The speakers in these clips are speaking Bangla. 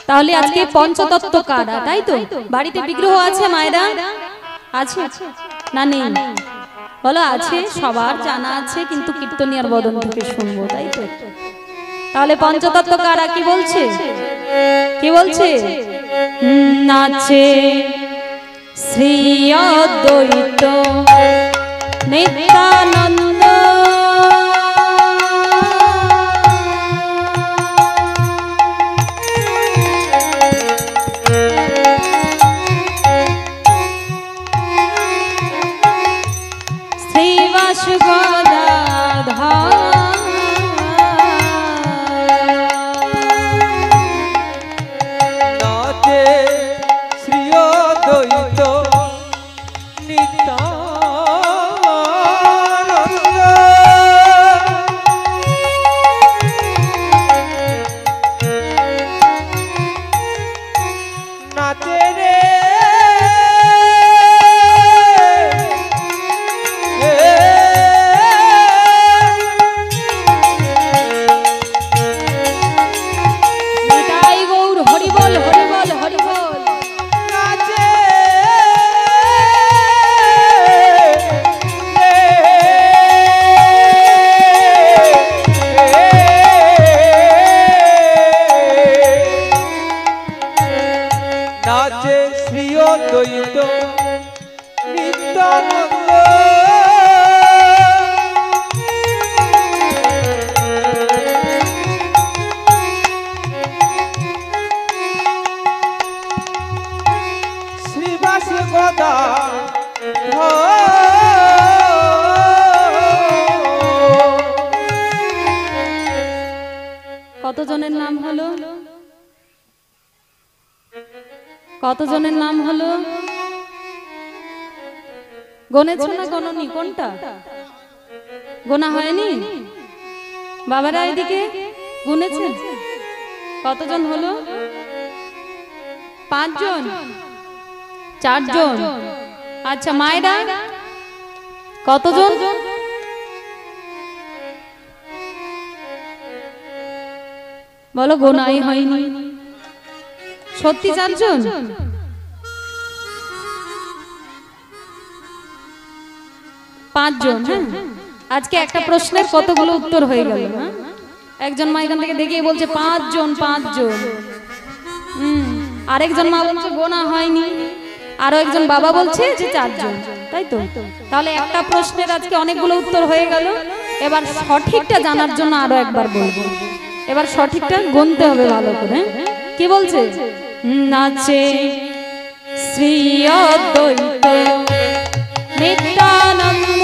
তাহলে আজকে পঞ্চতত্ত্ব কারা, তাই তো? বাড়িতে বিগ্রহ আছে মায়েরা? আছে না নেই? বলো আছে, সবার জানা আছে, কিন্তু কীর্তনিয়ার বদন থেকে শুনবো, তাই তো? তাহলে পঞ্চতত্ত্ব কারা কি বলছে? কি বলছে? নাচে শ্রী অদ্বৈত নিত্যানন্দ শ্রীবাস গদাধর কতজনের নাম হলো? কতজনের নাম হলো? গনেছো না গণনি? কোনটা গোনা হয়নি? বাবারা এদিকে গুনেছে? কতজন হলো? 5 জন? 4 জন? আচ্ছা মায়েরা কতজন? বলো গোনাই হয়নি। সত্যি 4 জন? 5 জন। হ্যাঁ, আজকে একটা প্রশ্নের কতগুলো উত্তর হয়ে গেল। একজন মা এখান থেকে দেখেই বলছে 5 জন 5 জন। আরেকজন মা বলছে গোনা হয়নি, আরো একজন বাবা বলছে যে 4 জন, তাই তো? তাহলে একটা প্রশ্নের আজকে অনেকগুলো উত্তর হয়ে গেল। এবার সঠিকটা জানার জন্য আরো একবার বলবো, এবার সঠিকটা গুনতে হবে ভালো করে। কি বলছে? নাচে শ্রী অদ্বৈত নিত্যানন্দ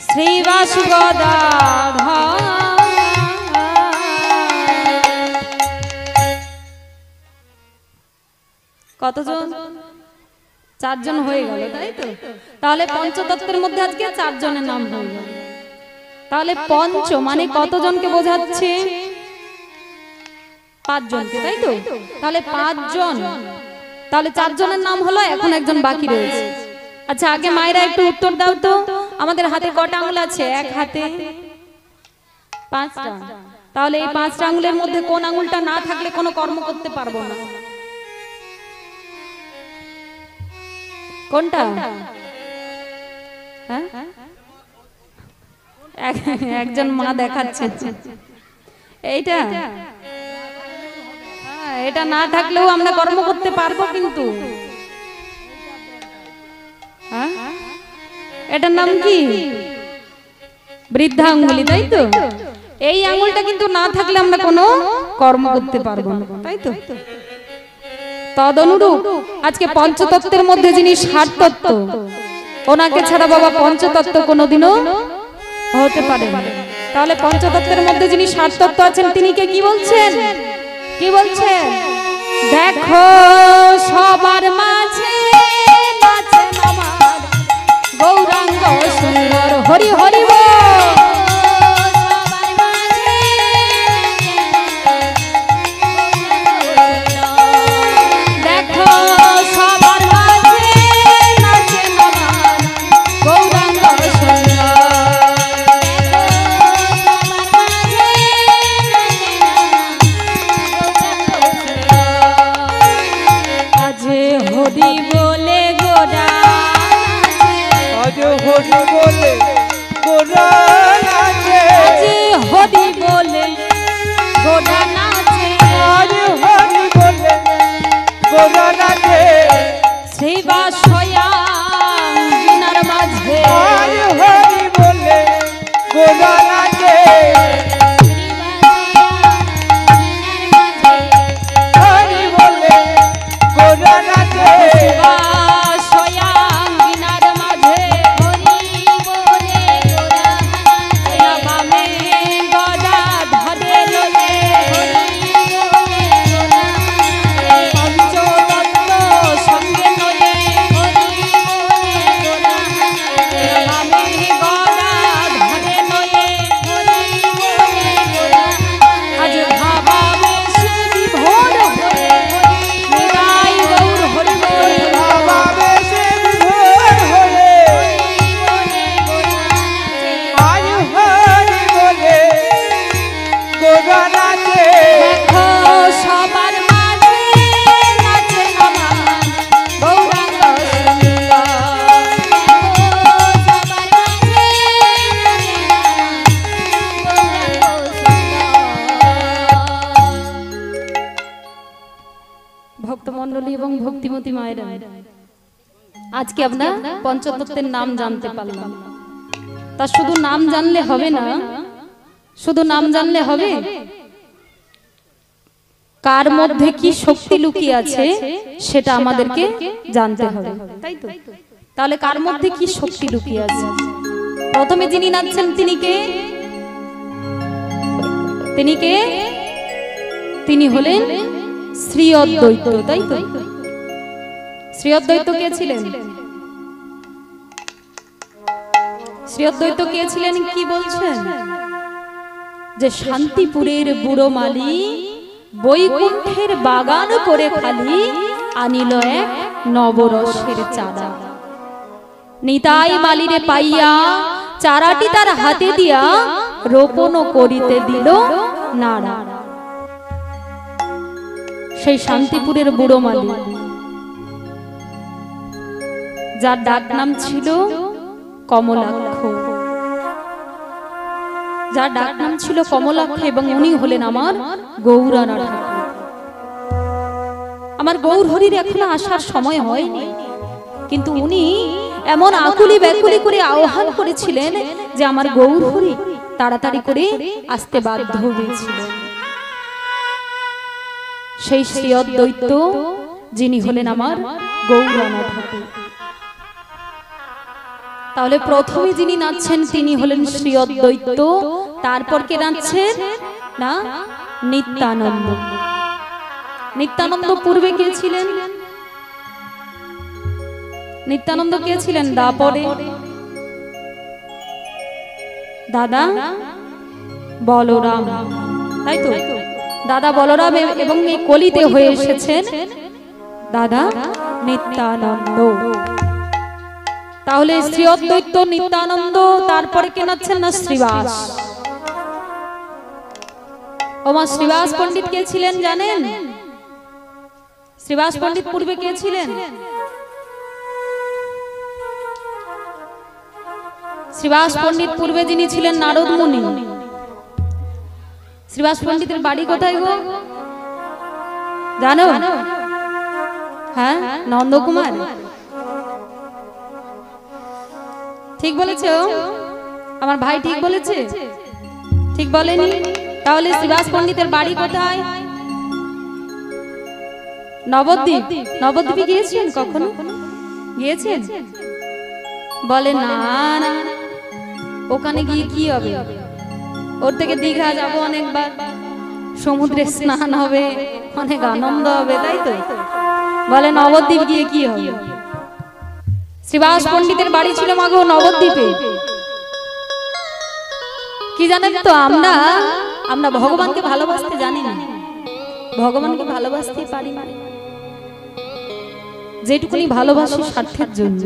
শ্রীবাস গদাধর। কতজন? 4 জন হয়ে গেল, তাই তো? তাহলে পঞ্চতত্ত্বের মধ্যে আজকে 4 জনের নাম হয়ে গেল। তাহলে পঞ্চ মানে কতজনকে বোঝাচ্ছে? 5 জনকে, তাই তো? তাহলে 5 জন, তাহলে 4 জনের নাম হলো, এখন একজন বাকি রয়েছে। আচ্ছা আগে মায়েরা একটু উত্তর দাও তো, আমাদের হাতে কটা আঙুল আছে? এক হাতে 5টা। তাহলে এই 5টা আঙুলের মধ্যে কোন আঙুলটা না থাকলে কোনো কর্ম করতে পারবো না? কোনটা? হ্যাঁ, একজন মা দেখাচ্ছে এইটা। এটা না থাকলেও আমরা কর্ম করতে পারবো, কিন্তু এটার নাম কি? বৃদ্ধা আঙ্গুলি, তাই তো? এই আঙ্গুলটা কিন্তু না থাকলে আমরা কোনো কর্ম করতে পারবো না, তাই তো? তদনুরূপ আজকে পঞ্চতত্ত্বের মধ্যে যিনি সার তত্ত্ব, ওনাকে ছাড়া বাবা পঞ্চতত্ত্ব কোনোদিনও হতে পারে না। তাহলে পঞ্চতত্ত্বের মধ্যে যিনি সার তত্ত্ব আছেন তিনি কে? কি বলছেন? কি বলছেন? দেখো সবার মাঝে নাচেন আমার গৌরাঙ্গ সুন্দর, হরি হরি বল। দেখো সবার মাঝে হরি বলে গোরা আজ হরি বলে গোরা নাচে আজ হরি বলে গোরা নাচে আজ হরি বলে গোরা নাচে শ্রীবাসয়াঙ্গিনার মাঝে আজ হরি বলে গোরা নাচে হরি বলে গোরা নাচে শ্রীবাসয়াঙ্গিনার মাঝে হরি বলে গোরা নাচে বামে গদা ধরে লয়ে পঞ্চতত্ত্ব সঙ্গে নয়ে বামে গদা ধরে নয়ে আজ ভাবা বেশে বিভোর হয়ে নিতাই গৌর হরি বল বাবা বেশে বিভোর হয়ে আজ হরি বলে গোরা নাচে দেখো সবার মাঝে নাচে আমার গৌরাঙ্গ সুন্দর সবার মাঝে ভক্তমণ্ডলী এবং ভক্তিমতী মায়েরা আজকে আমরা পঞ্চতত্ত্বের নাম জানতে পারলাম। তা শুধু নাম জানলে হবে না, শুধু নাম জানলে হবে, কার মধ্যে কি শক্তি লুকিয়ে আছে সেটা আমাদেরকে জানতে হবে, তাই তো? তাহলে কার মধ্যে কি শক্তি লুকিয়ে আছে? প্রথমে যিনি নাচছেন তিনি কে? তিনি কে? তিনি হলেন শ্রী অদ্বৈত, তাই তো? শ্রী অদ্বৈত কে ছিলেন? শ্রী অদ্বৈত কে ছিলেন কি বলছেন? যে শান্তিপুরের বুড়ো মালি বৈকুণ্ঠের বাগান করে খালি আনিল এক নবরসের চারা। নিতাই মালিরে পাইয়া চারাটি তার হাতে দিয়া রোপণ করিতে দিল নাড়া। সেই শান্তিপুরের বুড়ো মালি, যার ডাক নাম ছিল কমলাক্ষ, যার ডাক নাম ছিল কমলাক্ষ, এবং উনি হলেন আমার গৌরানা ঠাকুর। আমার গৌর হরির এখনো আসার সময় হয়নি, কিন্তু উনি এমন আকুলি ব্যাকুলি করে আহ্বান করেছিলেন যে আমার গৌর হরি তাড়াতাড়ি করে আসতে বাধ্য হয়েছিলেন। সেই শ্রী অদ্বৈত যিনি হলেন আমার গৌরানা ঠাকুর। তাহলে প্রথমে যিনি নাচছেন তিনি হলেন শ্রী অদ্বৈত, তারপর কে নাচছেন না? নিত্যানন্দ। নিত্যানন্দ পূর্বে কে ছিলেন? নিত্যানন্দ কে ছিলেন? দাপরে দাদা বলরাম, তাই তো? দাদা বলরাম এবং এই কলিতে হয়ে এসেছেন দাদা নিত্যানন্দ। তাহলে শ্রী অদ্বৈত, নিত্যানন্দ, তারপরে কে নাচছেন না? শ্রীবাস। ওমা শ্রীবাস পণ্ডিত কে ছিলেন জানেন? শ্রীবাস পণ্ডিত পূর্বে কে ছিলেন? শ্রীবাস পণ্ডিত পূর্বে যিনি ছিলেন নারদ মুনি। শ্রীবাস পণ্ডিতের বাড়ি কোথায় গো জানো? হ্যাঁ, নন্দকুমার। ঠিক বলেছে আমার ভাই, ঠিক বলেছে? ঠিক বলেনি? তাহলে শ্রীবাস পণ্ডিতের বাড়ি কোথায়? নবদ্বীপ। নবদ্বীপে গিয়েছেন কখনো? গিয়েছেন? বলে না না, ওখানে গিয়ে কি হবে? ওর থেকে দীঘা যাবো অনেকবার, সমুদ্রে স্নান হবে, অনেক আনন্দ হবে, তাই তো? বলে নবদ্বীপ গিয়ে কি হবে? শ্রীবাস পণ্ডিতের বাড়ি ছিল মাগো নবদ্বীপে। কি জানেন তো, আমরা ভগবানকে ভালোবাসতে জানি না, ভগবানকে ভালোবাসতে পারি না। যেটুকুনি ভালোবাসি স্বার্থের জন্য,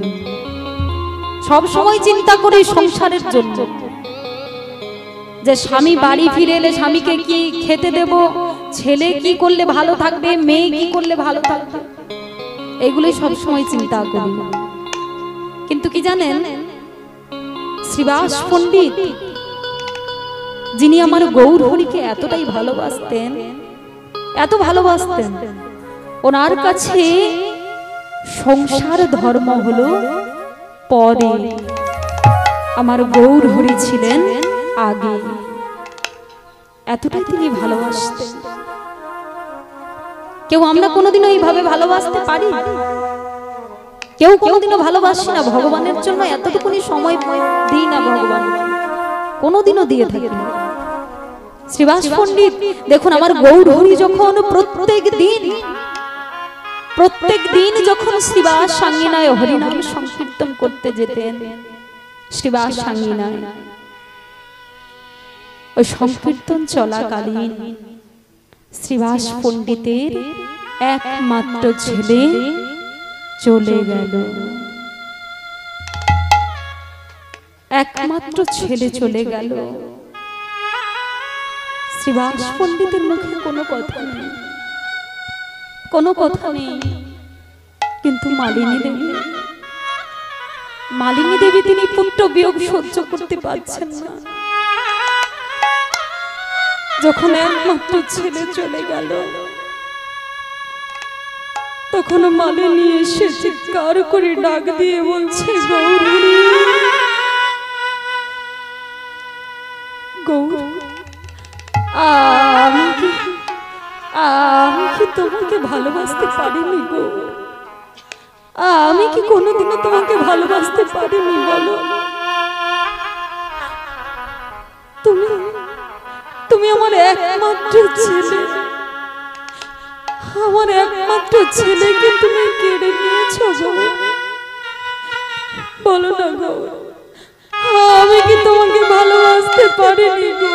সব সময় চিন্তা করি সংসারের জন্য, যে স্বামী বাড়ি ফিরে এলে স্বামীকে কি খেতে দেব, ছেলে কি করলে ভালো থাকবে, মেয়ে কি করলে ভালো থাকবে, এগুলোই সবসময় চিন্তা করি। কিন্তু কি জানেন, শ্রীবাস পণ্ডিত যিনি আমার গৌর হরিকে এতটাই ভালোবাসতেন, এত ভালোবাসতেন, ওনার কাছে সংসার ধর্ম হলো পরে, আমার গৌর হরি ছিলেন আগে। এতটাই তিনি ভালোবাসতেন। কেউ আমরা কোনোদিনও এইভাবে ভালোবাসতে পারি? কেউ কোনোদিনও ভালোবাসি না। ভগবানের জন্য এতটুকুনি সময় দিই না, ভগবান কোনোদিনও দিয়ে থাকি না। শ্রীবাস পণ্ডিত দেখুন, আমার গৌর হরি যখন প্রত্যেক দিন যখন শ্রীবাস সাঙ্গিনায় হরিনাম সংকীর্তন করতে যেতেন, শ্রীবাস সাঙ্গিনায় ওই সংকীর্তন চলাকালীন শ্রীবাস পণ্ডিতের একমাত্র ছেলে চলে গেল। একমাত্র ছেলে চলে গেল। শ্রীবাস পণ্ডিতের মুখে কোনো কথা নেই, কোনো কথা নেই। কিন্তু মালিনী দেবী তিনি পুত্র বিয়োগ সহ্য করতে পারছেন না। যখন একমাত্র ছেলে চলে গেল, তখন মালিনী এসে চিৎকার করে ডাক দিয়ে বলছে, গৌরী, গৌর, আমি কি তোমাকে ভালোবাসতে পারিনি গো? আমি কি কোনোদিনও তোমাকে ভালোবাসতে পারিনি বলো? তুমি আমার একমাত্র ছেলে, আমার একমাত্র ছেলেকে তুমি কেড়ে নিয়েছো গো। বলো না গো, আমি কি তোমাকে ভালোবাসতে পারিনি গো?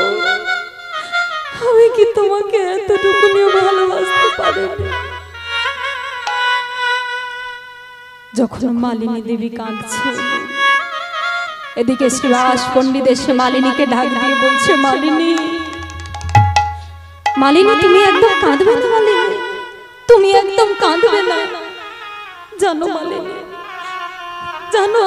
আমি কি তোমাকে এতটুকুনিও ভালোবাসতে পারিনি? যখন মালিনী দেবী কাঁদছে, এদিকে শ্রীবাস পণ্ডিত এসে মালিনীকে ডাক দিয়ে বলছে, মালিনী, মালিনী তুমি একদম কাঁদবে না, মালিনী তুমি একদম কাঁদবে না। জানো মালিনী, জানো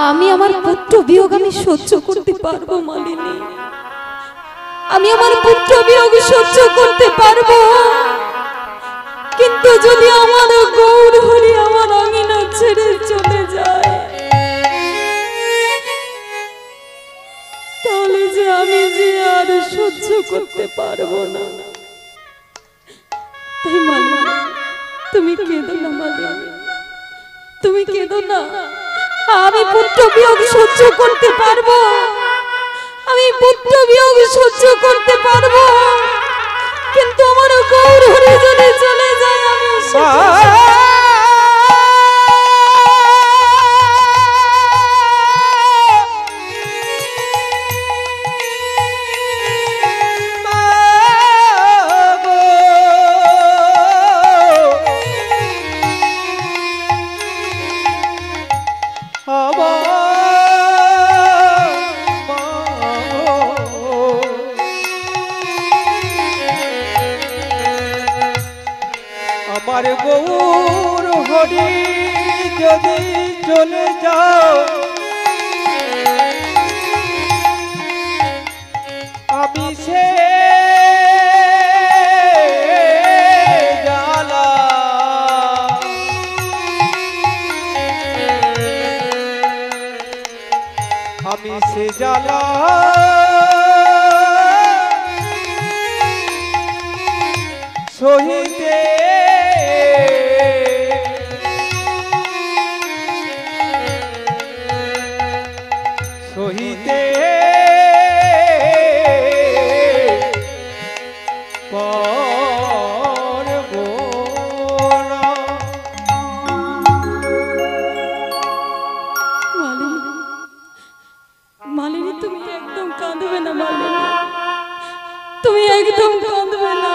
আমি আমার পুত্র বিয়োগ আমি সহ্য করতে পারবো মালিনী, আমি আমার পুত্র বিয়োগ সহ্য করতে পারবো। কিন্তু যদি আমার গৌর হরি আমার আঙিনা ছেড়ে চলে যায়, তাহলে যে আমি যে আর সহ্য করতে পারবো না। তাই মালিনী তুমি কেঁদো না, মালিনী তুমি কেঁদো না। আমি পুত্র বিয়োগ সহ্য করতে পারবো, আমি পুত্র বিয়োগ সহ্য করতে পারবো, কিন্তু আমার গৌর হরি যদি চলে যায় আমি আমার গৌর হরি যদি চলে যাও, আমি সে জ্বালা আমি সে জ্বালা সহিতে সহিতে পারবো না। মালিনী তুমি একদম কাঁদবে না, মালিনী তুমি একদম কাঁদবে না।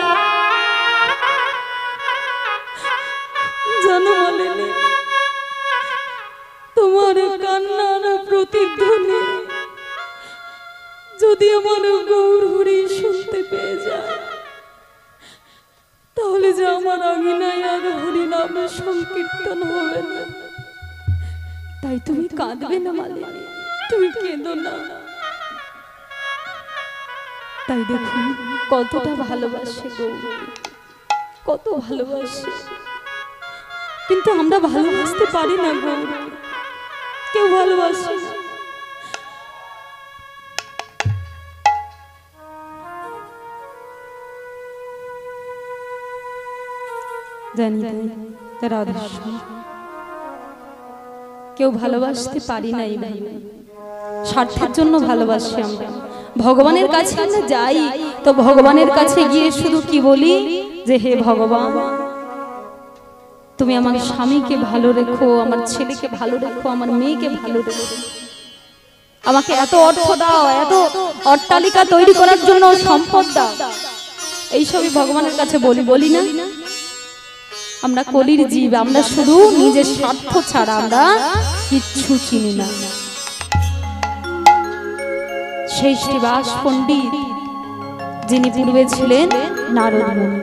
জানো মালিনী, তোমার কান্নার প্রতিধ্বনি যদি আমার গৌর হরি শুনতে পেয়ে যায়, তাহলে তাহলে যে আমার আঙিনায় আর হরি নামের সংকীর্তন হবে না। তাই তুমি কাঁদবে না মালিনী, তুমি কেঁদো না। তাই দেখুন কতটা ভালোবাসে গৌর, কত ভালোবাসে, কিন্তু আমরা ভালোবাসতে পারি না গৌর, কেউ ভালোবাসে না। জানি রাধেশ্যাম কেউ ভালোবাসতে পারি না, এই স্বার্থের জন্য ভালোবাসি আমরা। ভগবানের কাছে আমরা যাই তো ভগবানের কাছে গিয়ে শুধু কি বলি যে হে ভগবান, তুমি আমার স্বামীকে ভালো রেখো, আমার ছেলেকে ভালো রেখো, আমার মেয়েকে ভালো রেখো, আমাকে এত অর্থ দাও, এত অট্টালিকা তৈরি করার জন্য সম্পদ দাও। এইসবই ভগবানের কাছে বলি, বলি না? আমরা কলির জীব, আমরা শুধু নিজের স্বার্থ ছাড়া আমরা কিচ্ছু চিনি না। সেই শ্রীবাস পণ্ডিত যিনি পূর্বে ছিলেন নারদ মুনি,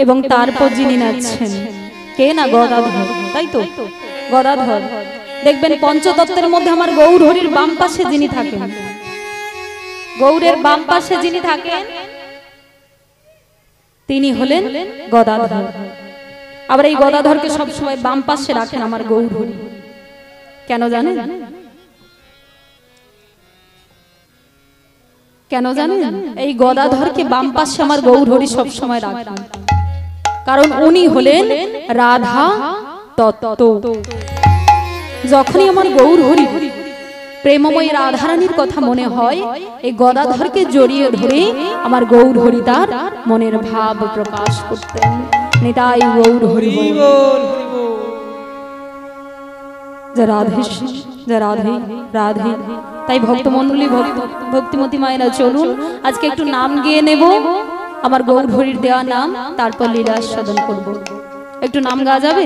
এবং তারপর যিনি নাচছেন কে না গদাধর, তাই তো গদাধর। দেখবেন পঞ্চতত্ত্বের মধ্যে আমার গৌর হরির বাম পাশে যিনি থাকেন, গৌরের বাম পাশে যিনি থাকেন তিনি হলেন গদাধর। আবার এই গদাধরকে সবসময় বাম পাশে রাখেন আমার গৌর হরি। কেন জানেন? কেন জানেন? এই গদাধরকে বাম পাশে আমার গৌর হরি সবসময় রাখেন, কারণ উনি হলেন রাধা তত্ত্ব। যখনই আমার গৌর হরি প্রেমময়ী রাধারানীর কথা মনে হয়, এই গদাধরকে জড়িয়ে ধরে আমার গৌর হরি তার মনের ভাব প্রকাশ করতেন। নিতাই গৌর হরি বল। রাধে রাধে রাধে। তাই ভক্তমণ্ডলী, ভক্তিমতী মায়েরা চলুন আজকে একটু নাম গেয়ে নেব, আমার গৌর হরির দেওয়া নাম, তারপর লীলা সাধন করব। একটু নাম গাওয়া যাবে?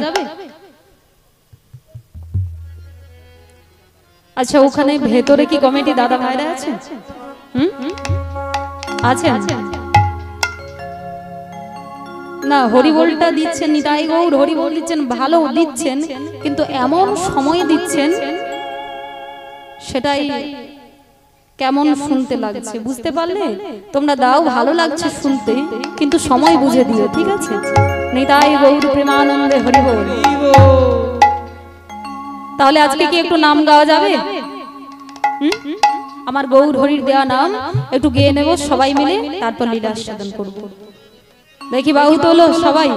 আচ্ছা, ওখানে ভেতরে কি কমিটি দাদা ভাইরা আছে? আছে না? হরিবোলটা দিচ্ছেন নিতাই গৌর হরিবোল দিচ্ছেন, ভালো দিচ্ছেন, কিন্তু এমন সময় দিচ্ছেন সেটাই কেমন শুনতে লাগছে, বুঝতে পারলে? তোমরা দাও, ভালো লাগছে শুনতে, কিন্তু সময় বুঝে দিও, ঠিক আছে? নিতাই গৌর প্রেমানন্দে হরিবোল। তাহলে আজকে কি একটু নাম গাওয়া যাবে? আমার গৌর হরির দেওয়া নাম একটু গেয়ে নেব সবাই মিলে, তারপর লীলা সাধন করব। দেখি বাহু তোলো সবাই,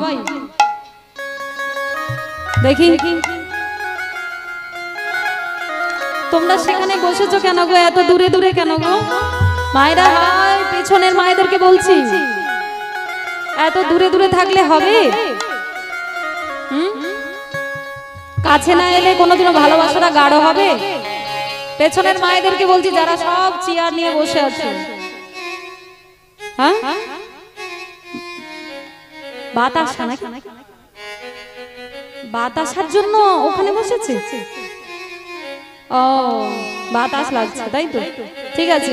দেখি। তোমরা সেখানে বসেছো কেন গো? এত দূরে দূরে কেন গো? মায়েরা হাই, পেছনের মায়েদেরকে বলছি, এত দূরে দূরে থাকলে হবে? কাছে না এলে কোনোদিনও ভালোবাসাটা গাঢ় হবে? পেছনের মায়েদেরকে বলছি, যারা সব চেয়ার নিয়ে বসে আছে, হ্যাঁ বাতাস নাকি? বাতাসার জন্য ওখানে বসেছে? ও, বাতাস লাগছে তাই তো? ঠিক আছে,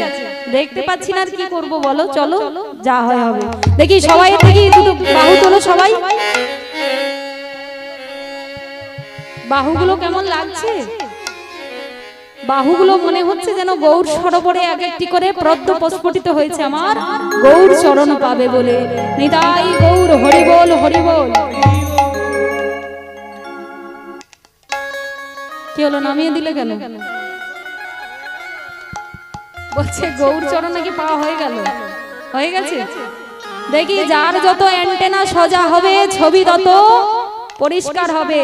দেখতে পাচ্ছি না, আর কি করবো বলো? চলো, যা হয় হবে। দেখি সবাই, দেখি দুটো বাহু তোলো সবাই। বাহুগুলো কেমন লাগছে? বাহুগুলো মনে হচ্ছে যেন গৌর সরোবরে এক একটি করে পদ্ম প্রস্ফুটিত হয়েছে, আমার গৌর চরণ পাবে বলে। নিতাই গৌর হরিবোল হরিবোল। কি হলো, নামিয়ে দিলে কেন? বলছে গৌর চরণ নাকি পাওয়া হয়ে গেল, হয়ে গেছে। দেখি যার যত অ্যান্টেনা সোজা হবে ছবি তত পরিষ্কার হবে,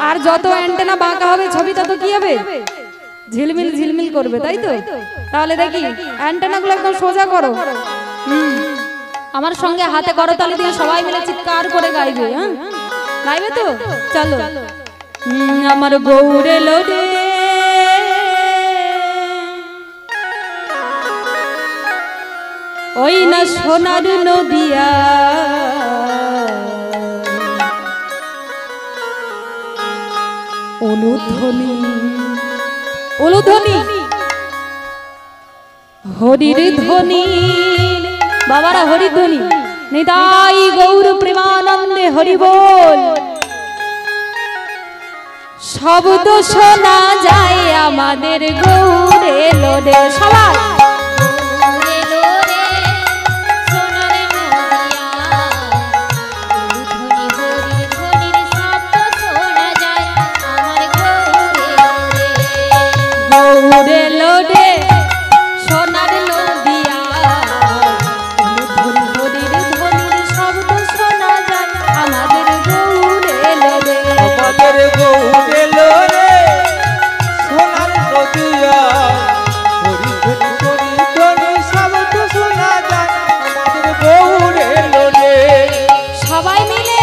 আর যত অ্যান্টেনা বাঁকা হবে ছবি তত কি হবে? ঝিলমিল ঝিলমিল করবে, তাই তো? তাহলে দেখি অ্যান্টেনা গুলো একদম সোজা করো। আমার সঙ্গে হাতে করতালি দিয়ে সবাই মিলে চিৎকার করে গাইবে। হ্যাঁ, গাইবে তো? চলো। আমার গৌর এলো রে, ওই না সোনার নদিয়া, অনুধ্বনি উলুধ্বনি হরির ধ্বনি, বাবারা হরির ধ্বনি নিতাই গৌর প্রেমানন্দে হরি বল। শব্দ শোনা যায় আমাদের গৌরে লোরে সবাই গৌরে লোরে সোনার নদিয়া হরির ধ্বনির শব্দ শোনা যায় আমাদের গৌরে লোরে। আমাদের গৌরে লোরে সোনার নদিয়া হরি ধ্বনি ধ্বনি শব্দ শোনা যায় আমাদের গৌরে লোরে। সবাই মিলে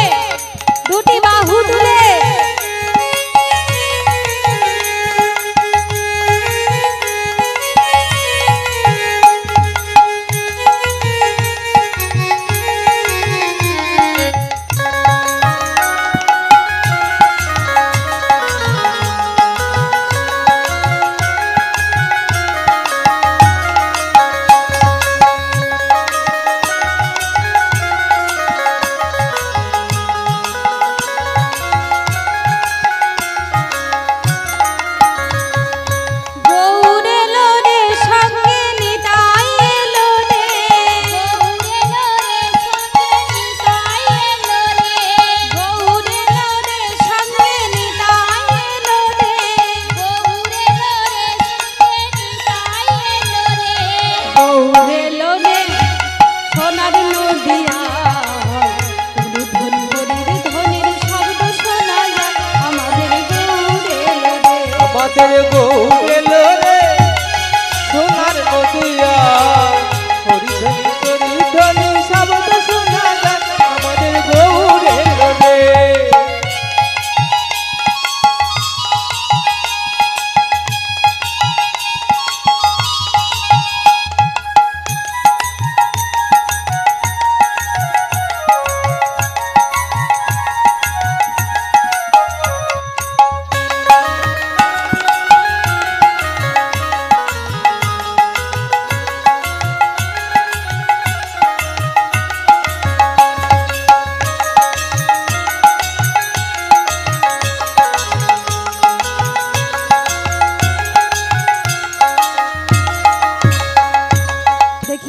দুটি বাহু তুলে আমাদের গৌরে লোরে সোনার নদিয়া হরি ধ্বনি ধ্বনি শব্দ শোনা যায় আমাদের গৌরে লোরে।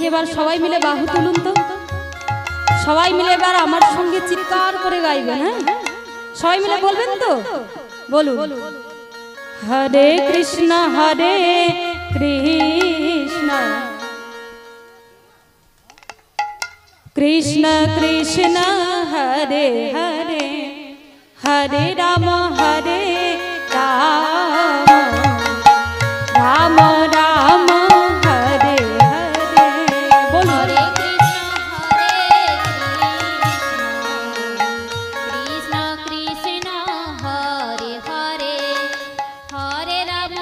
এবার সবাই মিলে বাহু তুলুন তো, সবাই মিলে এবার আমার সঙ্গে চিৎকার করে গাইবেন। হ্যাঁ, সবাই মিলে বলবেন তো, বলুন হরে কৃষ্ণ কৃষ্ণ কৃষ্ণ কৃষ্ণ হরে হরে হরে রাম রাম রাম হরে হরে। বলুন কৃষ্ণ কৃষ্ণ হরে হরে হরে রাম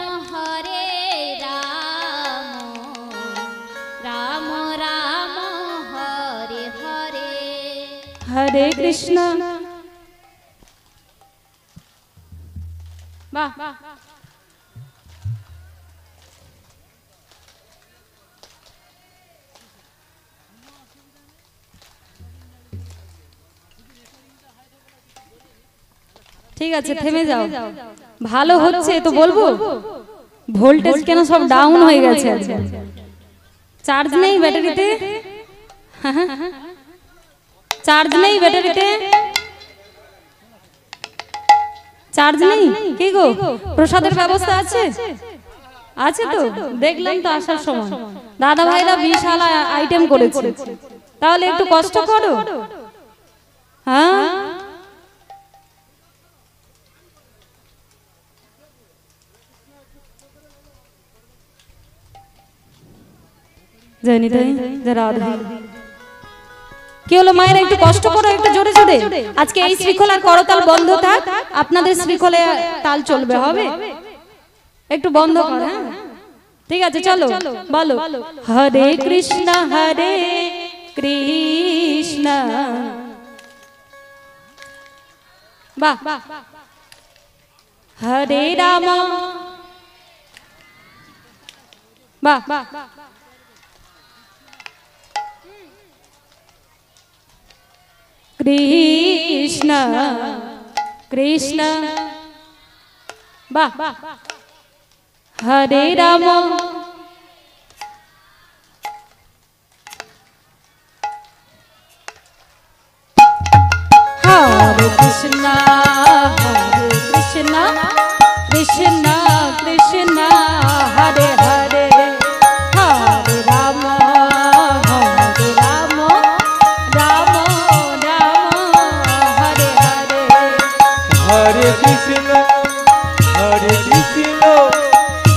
রাম রাম হরে হরে। হরে কৃষ্ণ। বাহ, ঠিক আছে, থেমে যাও। ভালো হচ্ছে তো বলবো, ভোল্টেজ কেন সব ডাউন হয়ে গেছে? চার্জ নেই ব্যাটারিতে, চার্জ নেই ব্যাটারিতে, চার্জ নেই। কি গো, প্রসাদের ব্যবস্থা আছে? আছে তো, দেখলাম তো আসার সময় দাদা ভাইরা বিশাল আইটেম করেছে, তাহলে একটু কষ্ট করো। হ্যাঁ, কি হলো মায়েরা, একটু কষ্ট করো, একটু জোরে জোরে। আজকে এই শৃঙ্খলার করতাল বন্ধ থাক, আপনাদের শৃঙ্খলে তাল চলবে, হবে একটু বন্ধ করো। হ্যাঁ, ঠিক আছে, চলো বলো হরে কৃষ্ণ কৃষ্ণ। বাহ, হরে রাম। বাহ, কৃষ্ণ কৃষ্ণ বাহ হরে রাম হরে কৃষ্ণ কৃষ্ণ কৃষ্ণ কৃষ্ণ হরে হরে হরে রাম রাম রাম হরে হরে হরে কৃষ্ণ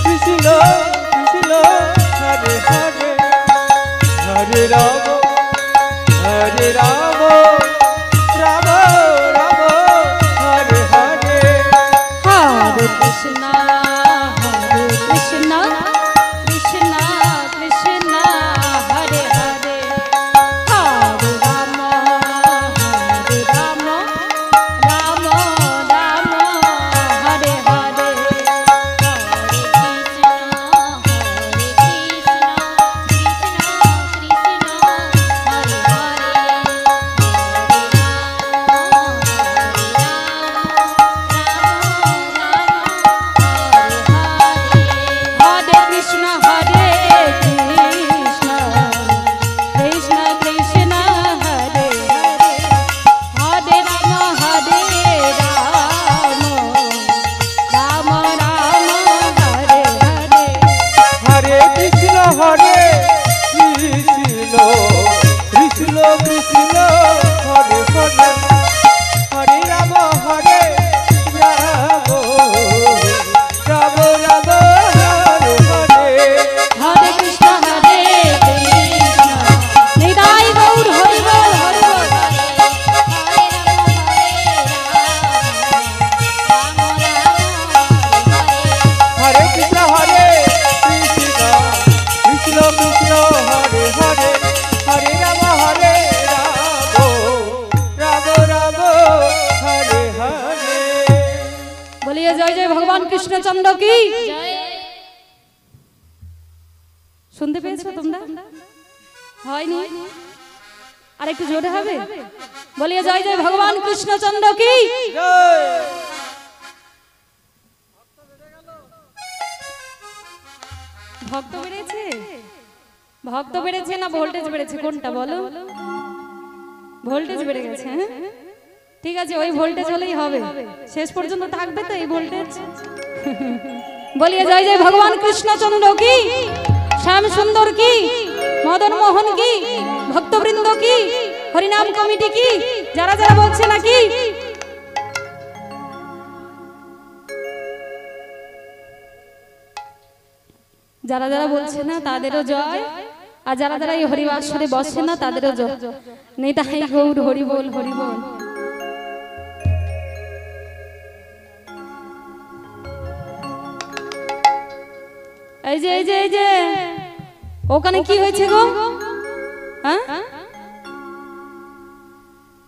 কৃষ্ণ কৃষ্ণ হরে হরে হরে রাম রাম রাম হরে হরে হরে কৃষ্ণ কৃষ্ণ কৃষ্ণ কৃষ্ণ হরে হরে হরে রাম রাম রাম হরে হরে হরে কৃষ্ণ হরে কৃষ্ণ কৃষ্ণ কৃষ্ণ হরে হরে হরে রাম রাম রাম হরে হরে হরে কৃষ্ণ কৃষ্ণ কৃষ্ণ কৃষ্ণ হরে হরে হরে রাম হরে রাম রাম রাম হরে হরে হরে কৃষ্ণ হরে কৃষ্ণ নিতাই গৌর হরি বল হরি বল হরে কৃষ্ণ কৃষ্ণ কৃষ্ণ কৃষ্ণ হরে হরে হরে রাম রাম রাম হরে হরে বলিয়ে জয় জয় ভগবান কৃষ্ণচন্দ্র কি শুনতে পেয়েছো তোমরা হয়নি আর একটু জোরে হবে বলিয়ে জয় জয় ভগবান কৃষ্ণচন্দ্র কি জয় ভক্ত বেড়েছে ভক্ত বেড়েছে না ভোল্টেজ বেড়েছে কোনটা বলো ভোল্টেজ বেড়ে গেছে হ্যাঁ ঠিক আছে ওই ভোল্টেজ হলেই হবে শেষ পর্যন্ত থাকবে তো এই ভোল্টেজ বলিয়ে জয় জয় ভগবান কৃষ্ণচন্দ্র কি শ্যাম সুন্দর কি মদন মোহন কি ভক্তবৃন্দ কি হরিনাম কমিটি কি যারা যারা বলছে নাকি যারা যারা বলছে না তাদেরও জয় আর যারা যারা এই হরিবাসরে বসে না তাদেরও জয় নিতাই গৌর হরি বল হরি বল এই যে এই যে এই যে ওখানে কি হয়েছে গো হ্যাঁ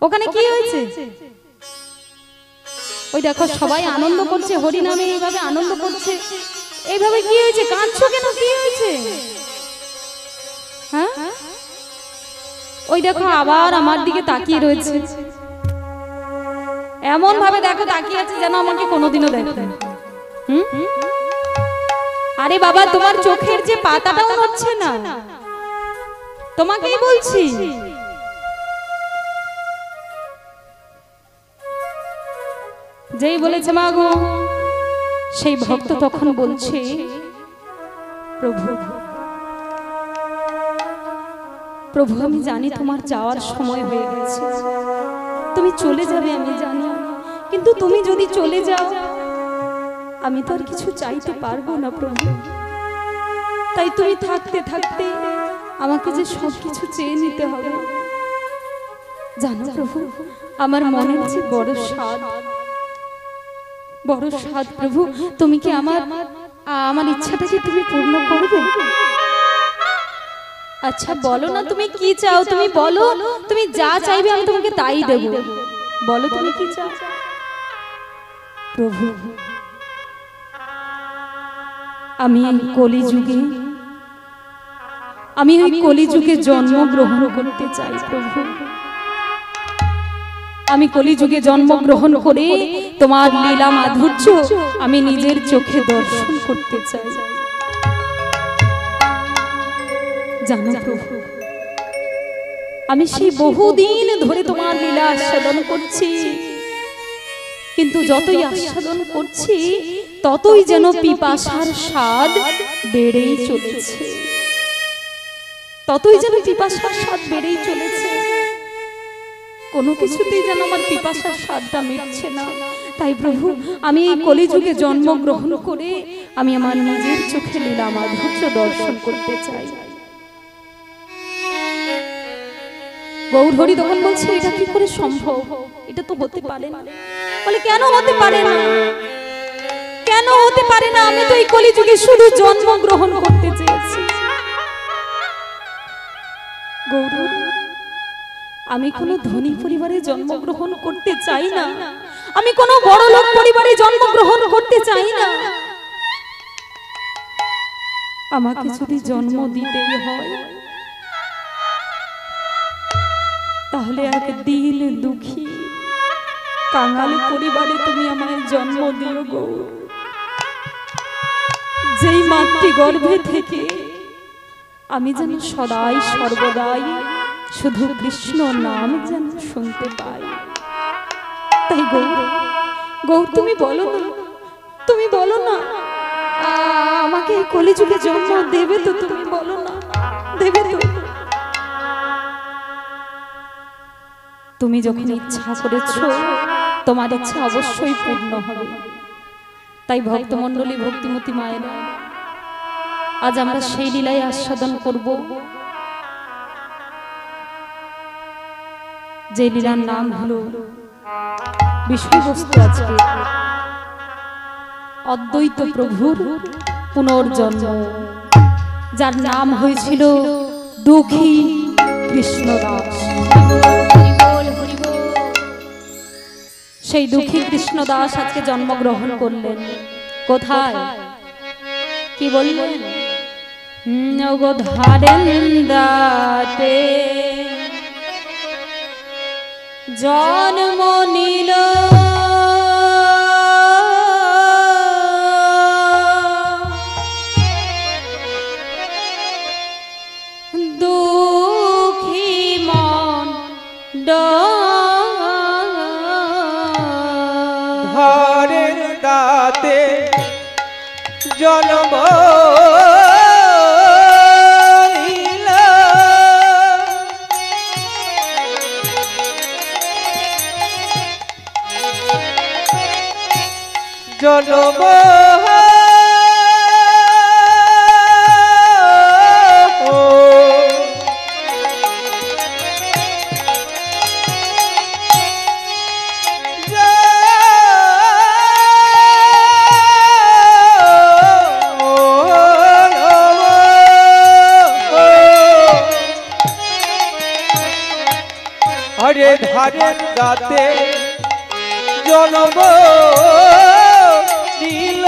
ওখানে কি হয়েছে ওই দেখো সবাই আনন্দ করছে হরি নামে এইভাবে আনন্দ করছে এইভাবে কি হয়েছে কাঁদছো কেন কি হয়েছে হ্যাঁ ওই দেখো আবার আমার দিকে তাকিয়ে রয়েছে এমন ভাবে দেখো তাকিয়ে আছে যেন আমাকে কোনোদিনও দেখে আরে বাবা তোমার চোখের যে পাতাটাও নড়ছে না তোমাকেই বলছি যেই বলেছে মা গো সেই ভক্ত তখন বলছে প্রভু প্রভু আমি জানি তোমার যাওয়ার সময় হয়ে গেছে তুমি চলে যাবে আমি জানি কিন্তু তুমি যদি চলে যাও আমি তো আর কিছু চাইতে পারবো না প্রভু তাই তুমি থাকতে থাকতে আমাকে যে সবকিছু চেয়ে নিতে হবে জানো প্রভু আমার মনের যে বড় স্বাদ প্রভু তুমি কি আমার ইচ্ছাটাকে তুমি পূর্ণ করবে আচ্ছা বলো না তুমি কি চাও তুমি বলো তুমি যা চাইবে আমি তোমাকে তাই দেব বলো তুমি কি চাও প্রভু আমি এই কলিযুগে জন্মগ্রহণ করতে চাই প্রভু আমি কলিযুগে জন্মগ্রহণ করে তোমার লীলা মাধুর্য আমি নিজের চোখে দর্শন করতে চাই। জানো প্রভু, আমি সেই বহুদিন ধরে তোমার লীলা আস্বাদন করছি, কিন্তু যতই আস্বাদন করছি ততই যেন পিপাসার স্বাদ বেড়েই চলেছে, ততই যেন পিপাসার স্বাদ বেড়েই চলেছে। কোনো কিছুতেই যেন আমার পিপাসার স্বাদটা মিটছে না। তাই প্রভু, আমি এই কলিযুগে জন্মগ্রহণ করে আমি আমার নিজের চোখে লীলা মাধুর্য দর্শন করতে চাই। গৌরহরি তখন বলছে, এটা কি করে সম্ভব? এটা তো হতে পারে না। বলে, কেন হতে পারে না? কেন হতে পারে না? আমি তো এই কলিযুগে শুধু জন্মগ্রহণ করতে চেয়েছি। গৌরহরি, আমি কোনো ধনী পরিবারে জন্মগ্রহণ করতে চাই না, আমি কোনো বড় লোক পরিবারে জন্মগ্রহণ করতে চাই না। আমাকে যদি জন্ম দিতেই হয় তাহলে এক দিন দুঃখী কাঙাল পরিবারে তুমি আমায় জন্ম দিও গো, যেই মাতৃগর্ভে থেকে আমি যেন সদাই সর্বদাই শুধু কৃষ্ণ নাম যেন শুনতে পাই। তাই গৌর, তুমি বলো না, তুমি বলো না, আমাকে এই কলিযুগে জন্ম দেবে তো? তুমি বলো না, দেবে তো? তুমি যখন ইচ্ছা করেছো, তোমার ইচ্ছা অবশ্যই পূর্ণ হবে। তাই ভক্তমণ্ডলী, ভক্তিমতী মায়েরা, আজ আমরা সেই লীলায় আস্বাদন করব যে লীলার নাম হলো, বিষয়বস্তু আজকে অদ্বৈত প্রভুর পুনর্জন্ম, যার নাম হয়েছিল দুঃখী কৃষ্ণদাস। সেই দুঃখী কৃষ্ণদাস আজকে জন্মগ্রহণ করলেন। কোথায়? কি বললেন? ধারেন্দাতে জন্ম নিল দুঃখী মন ধারেন্দাতে জন্ম জনম হরে ধারেন গাতে জনম নীল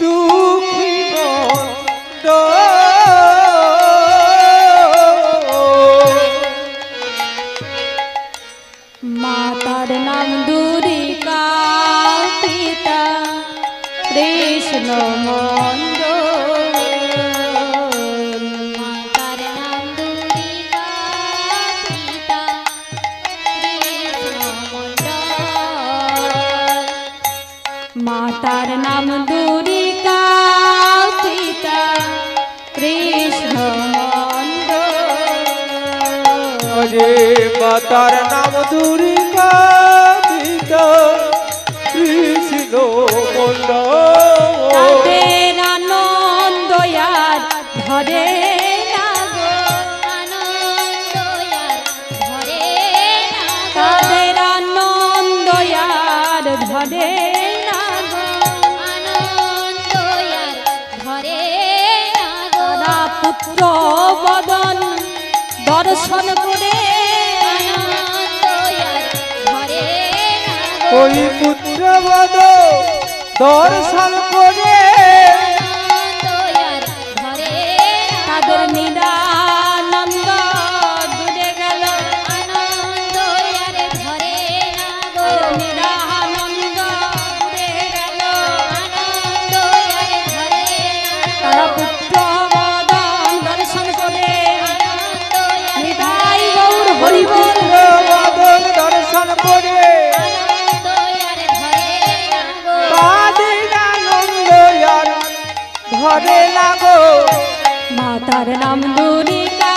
দুঃখী মন্দ মাতার নাম দুরিকা, পিতা কৃষ্ণ মন্দ। মাতার নাম দুর্গা, পিতা কৃষ্ণ মণ্ডল। মাতার নাম দুরিকা, পিতা কৃষ্ণ মন্দ। হরে মাতার নাম দুর্গা, পিতা কৃষ্ণ মণ্ডল। তাদের আনন্দ আর ধরে না গো, আনন্দ আর ধরে না গো, তাদের আনন্দ আর ধরে না গো। আনন্দ আর ধরে না গো, তারা পুত্র বদন দর্শন করে আনন্দ আর ধরে না গো, ওই পুত্রবধ দর্শন করে ঘরে লাগো মাতার নাম দুর্গা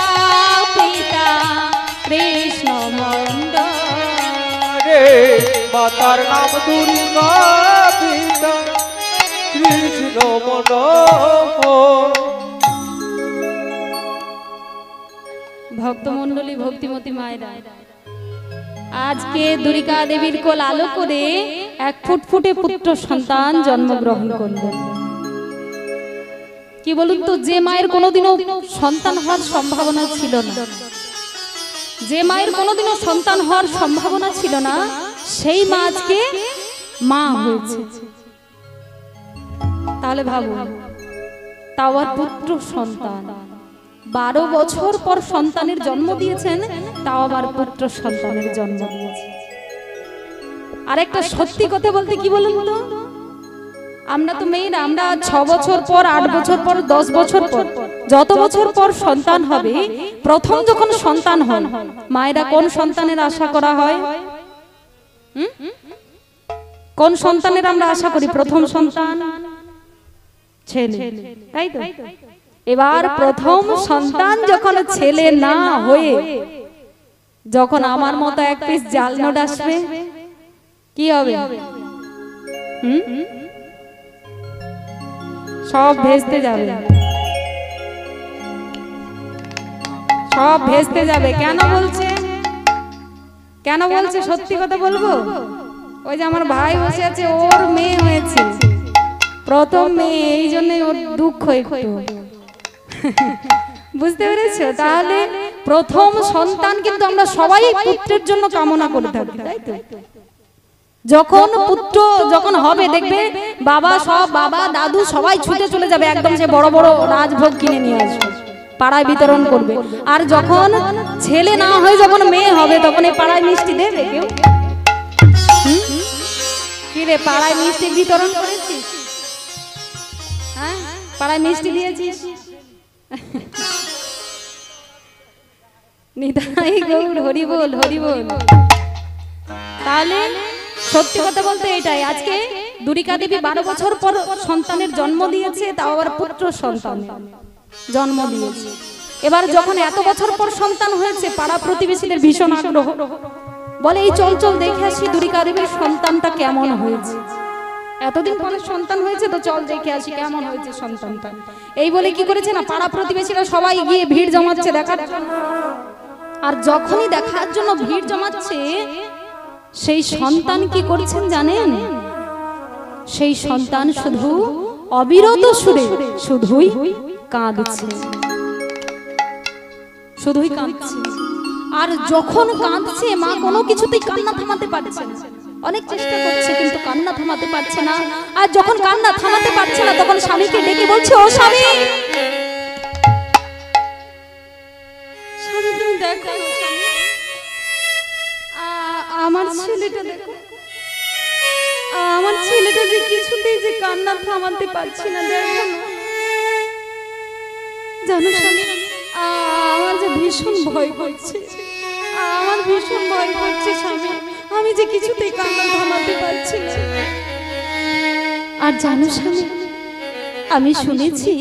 পিতা কৃষ্ণ মণ্ডল রে মাতার নাম দুর্গা পিতা কৃষ্ণ মণ্ডল। ভক্তমণ্ডলী ভক্তিমতী মায়েরা, আজকে দুর্গা দেবীর কোল আলো করে এক ফুটফুটে পুত্র সন্তান জন্মগ্রহণ করলেন। কি বলুন তো, যে মায়ের কোনোদিনও সন্তান হওয়ার সম্ভাবনা ছিল না, যে মায়ের কোনোদিনও সন্তান হওয়ার সম্ভাবনা ছিল না, সেই মা আজকে মা হয়েছে। তাহলে ভাবুন, তাও আর পুত্র সন্তান, 12 বছর পর সন্তানের জন্ম দিয়েছেন, তাও আবার পুত্র সন্তানের জন্ম দিয়েছে। আর একটা সত্যি কথা বলতে কি বলুন তো, আমরা তো মেয়েরা, আমরা 6 বছর পর, 8 বছর পর, 10 বছর পর, যত বছর পর সন্তান হবে, প্রথম যখন সন্তান হয় মায়েরা কোন সন্তানের আশা করা হয়? কোন সন্তানের আমরা আশা করি? প্রথম সন্তান ছেলে, তাই তো? এবার প্রথম সন্তান যখন ছেলে না হয়ে যখন আমার মতো এক পিস জাল নোট আসবে, কি হবে? সব ভেস্তে যাবে, সব ভেস্তে যাবে। কেন বলছে? কেন বলছে? সত্যি কথা বলবো, ওই যে আমার ভাই বসে আছে, ওর মেয়ে হয়েছে, প্রথম মেয়ে, এই জন্য ওর দুঃখ একটু, বুঝতে পেরেছো? তাহলে প্রথম সন্তান কিন্তু আমরা সবাই পুত্রের জন্য কামনা করে থাকি, তাই তো? যখন পুত্র যখন হবে, দেখবে বাবা, সব বাবা দাদু সবাই ছুটে চলে যাবে, একদম সে বড় বড় রাজভোগ কিনে নিয়ে আসবে, পাড়ায় বিতরণ করবে। আর যখন ছেলে না হয়ে যখন মেয়ে হবে, তখন এই পাড়ায় মিষ্টি দেবে কেউ? কি রে, পাড়ায় মিষ্টি বিতরণ করেছিস? হ্যাঁ, পাড়ায় মিষ্টি দিয়েছিস? নিতাই গৌর হরি বল, হরি বল। তাহলে সত্যি কথা বলতে এটাই, আজকে দুর্গা দেবী 12 বছর পর সন্তানের জন্ম দিয়েছে, তাও আবার পুত্র সন্তান জন্ম দিয়েছে। এবার যখন এত বছর পর সন্তান হয়েছে, পাড়া প্রতিবেশীদের ভীষণ আগ্রহ, বলে এই চল চল দেখে আসি দুর্গা দেবীর সন্তানটা কেমন হয়েছে, এতদিন পরে সন্তান হয়েছে, তো চল দেখে আসি কেমন হয়েছে সন্তানটা। এই বলে কি করেছে না, পাড়া প্রতিবেশীরা সবাই গিয়ে ভিড় জমাচ্ছে দেখার জন্য। আর যখনই দেখার জন্য ভিড় জমাচ্ছে, সেই সন্তান কি করছেন জানেন? সেই সন্তান শুধু অবিরত সুরে শুধুই কাঁদছে, শুধুই কাঁদছে। আর যখন কাঁদছে, মা কোনো কিছুতেই কান্না থামাতে পারছে না, অনেক চেষ্টা করছে কিন্তু কান্না থামাতে পারছে না। আর যখন কান্না থামাতে পারছে না, তখন স্বামীকে ডেকে বলছে, ও স্বামী, স্বামী তুমি দেখো, আমার ছেলেটা দেখো, আমার ছেলেটা যে কিছুতেই যে কান্না থামাতে পারছি না, দেখো জানো স্বামী, আমার যে ভীষণ ভয় করছে, আমার ভীষণ ভয় করছে স্বামী, আমি যে কিছুতেই কান্না থামাতে পারছি না। আর জানো স্বামী, আমি শুনেছি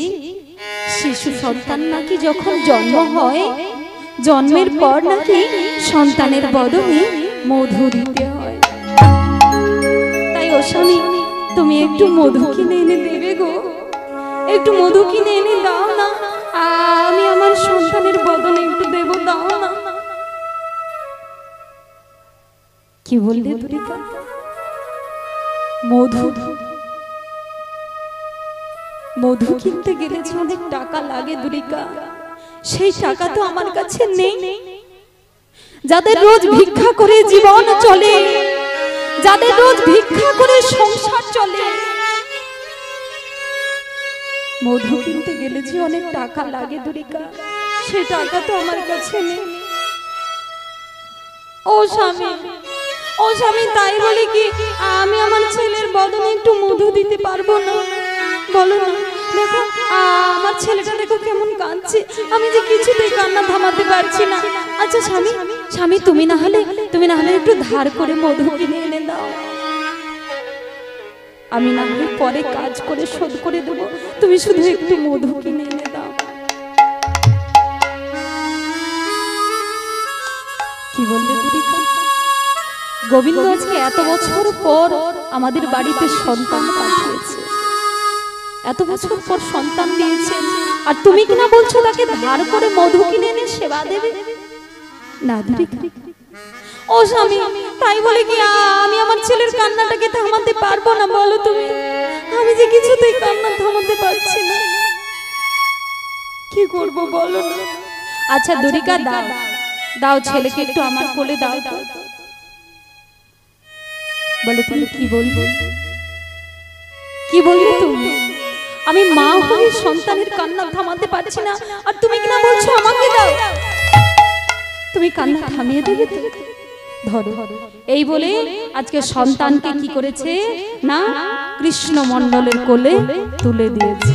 শিশু সন্তান নাকি যখন জন্ম হয়, জন্মের পর নাকি সন্তানের বদনে মধু দিতে হয়। তাই ও স্বামী, তুমি একটু মধু কিনে এনে দেবে গো, একটু মধু কিনে এনে দাও না, আমি আমার সন্তানের বদনে একটু দেব, দাও না। কি বললে দুর্গা? মধু, মধু কিনতে গেলে যে অনেক টাকা লাগে দুর্গা, সেই টাকা তো আমার কাছে নেই। যাদের রোজ ভিক্ষা করে জীবন চলে, যাদের রোজ ভিক্ষা করে সংসার চলে, মধু কিনতে গেলে যে অনেক টাকা লাগে দুর্গা, সেই টাকা তো আমার কাছে নেই। ও স্বামী, ও স্বামী, তাই বলে কি আমি আমার ছেলের বদনে একটু মধু দিতে পারবো না? বলো না, দেখো আমার ছেলেটা দেখো কেমন কাঁদছে, আমি যে কিছুতেই কান্না থামাতে পারছি না। আচ্ছা স্বামী, স্বামী তুমি না হলে একটু ধার করে মধু কিনে এনে দাও। আমি না হয় পরে কাজ করে শোধ করে দেব, তুমি শুধু একটু মধু কিনে এনে দাও। কি বললে দুরিকা? গোবিন্দ আজকে এত বছর পর আমাদের বাড়িতে সন্তান পাঠিয়েছে, এত বছর পর সন্তান দিয়েছে, আর তুমি কিনা বলছো তাকে ধার করে মধু কিনে এনে সেবা দেবে? না দুরিকা, ও স্বামী, তাই বলে কি আমি আমার ছেলের কান্নাটাকে থামাতে পারবো না? বলো তুমি, আমি যে কিছুতেই কান্না থামাতে পারছি না, কি করব বলো না? আচ্ছা দুরিকা, দাও দাও, ছেলেকে একটু আমার কোলে দাও তো। বলো তুমি কি বলবো, কি বললে তুমি? আমি মা হয়ে সন্তানের কান্না থামাতে পারছি না, আর তুমি কিনা বলছো আমাকে দাও। তুমি কান্না থামিয়ে দেবে তো? ধরো। এই বলে আজকে সন্তানকে কি করেছে না, কৃষ্ণ মণ্ডলের কোলে তুলে দিয়েছে।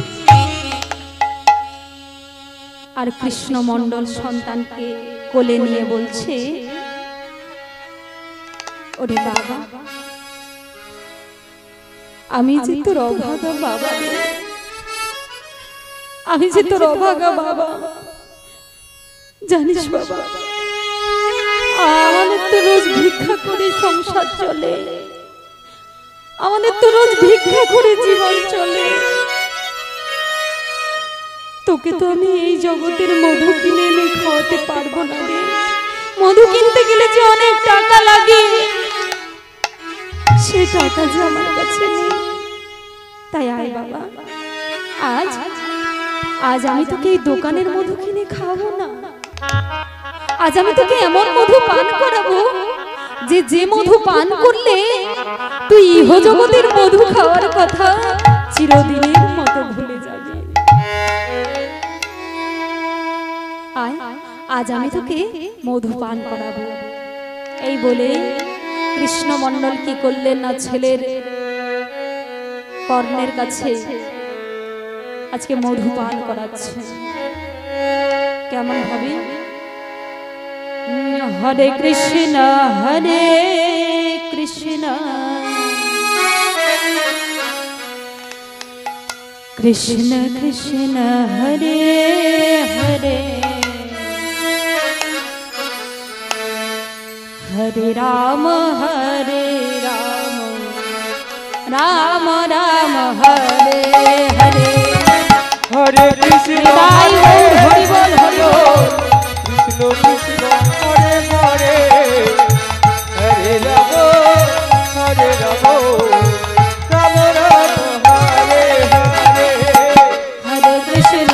আর কৃষ্ণ মণ্ডল সন্তানকে কোলে নিয়ে বলছে, ওরে বাবা, আমি যে তোর অভাগা বাবা, আমি যে তোর অভাগা বাবা, জানিস বাবা, আমাদের তো রোজ ভিক্ষা করে সংসার চলে, আমাদের তো রোজ ভিক্ষা করে জীবন চলে। তোকে তো আমি এই জগতের মধু কিনে এনে খাওয়াতে পারবো না রে। মধু কিনতে গেলে যে অনেক টাকা লাগে, সে টাকা যে আমার কাছে নেই। তাই আয় বাবা, আজ আজ আমি তোকে এই দোকানের মধু কিনে খাওয়াবো না, আজ আমি তোকে এমন মধু পান করাবো যে যে মধু পান করলে তুই ইহ জগতের মধু খাওয়ার কথা চিরদিনের মতো ভুলে যাবি। আয়, আজ আমি তোকে মধু পান করাবো। এই বলে কৃষ্ণ মণ্ডল কি করলেন না, ছেলের কর্ণের কাছে আজকে মধু পান করাচ্ছে। কেমন ভাবে? হরে কৃষ্ণ হরে কৃষ্ণ কৃষ্ণ কৃষ্ণ হরে হরে হরে রাম রাম রাম হরে হরে। হরে কৃষ্ণ হরি বল হরি বল, কৃষ্ণ কৃষ্ণ হরে হরে, হরে রাম রাম রাম হরে হরে। হরে কৃষ্ণ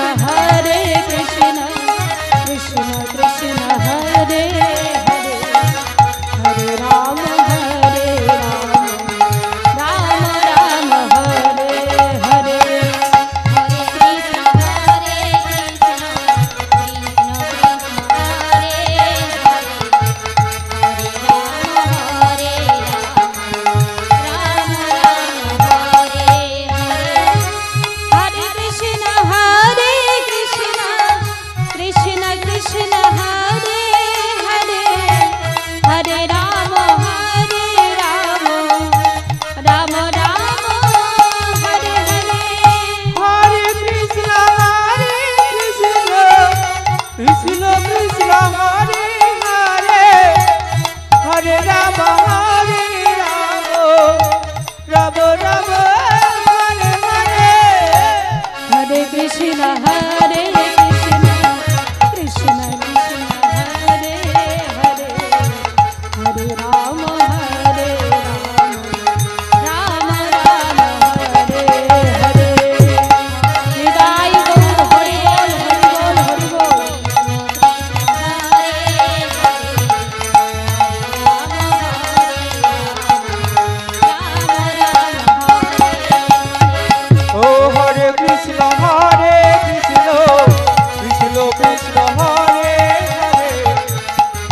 কৃষ্ণ কৃষ্ণ হরে হরে, হরে রাম রাম রাম হরে হরে।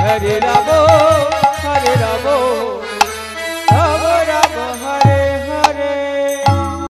Hare Rama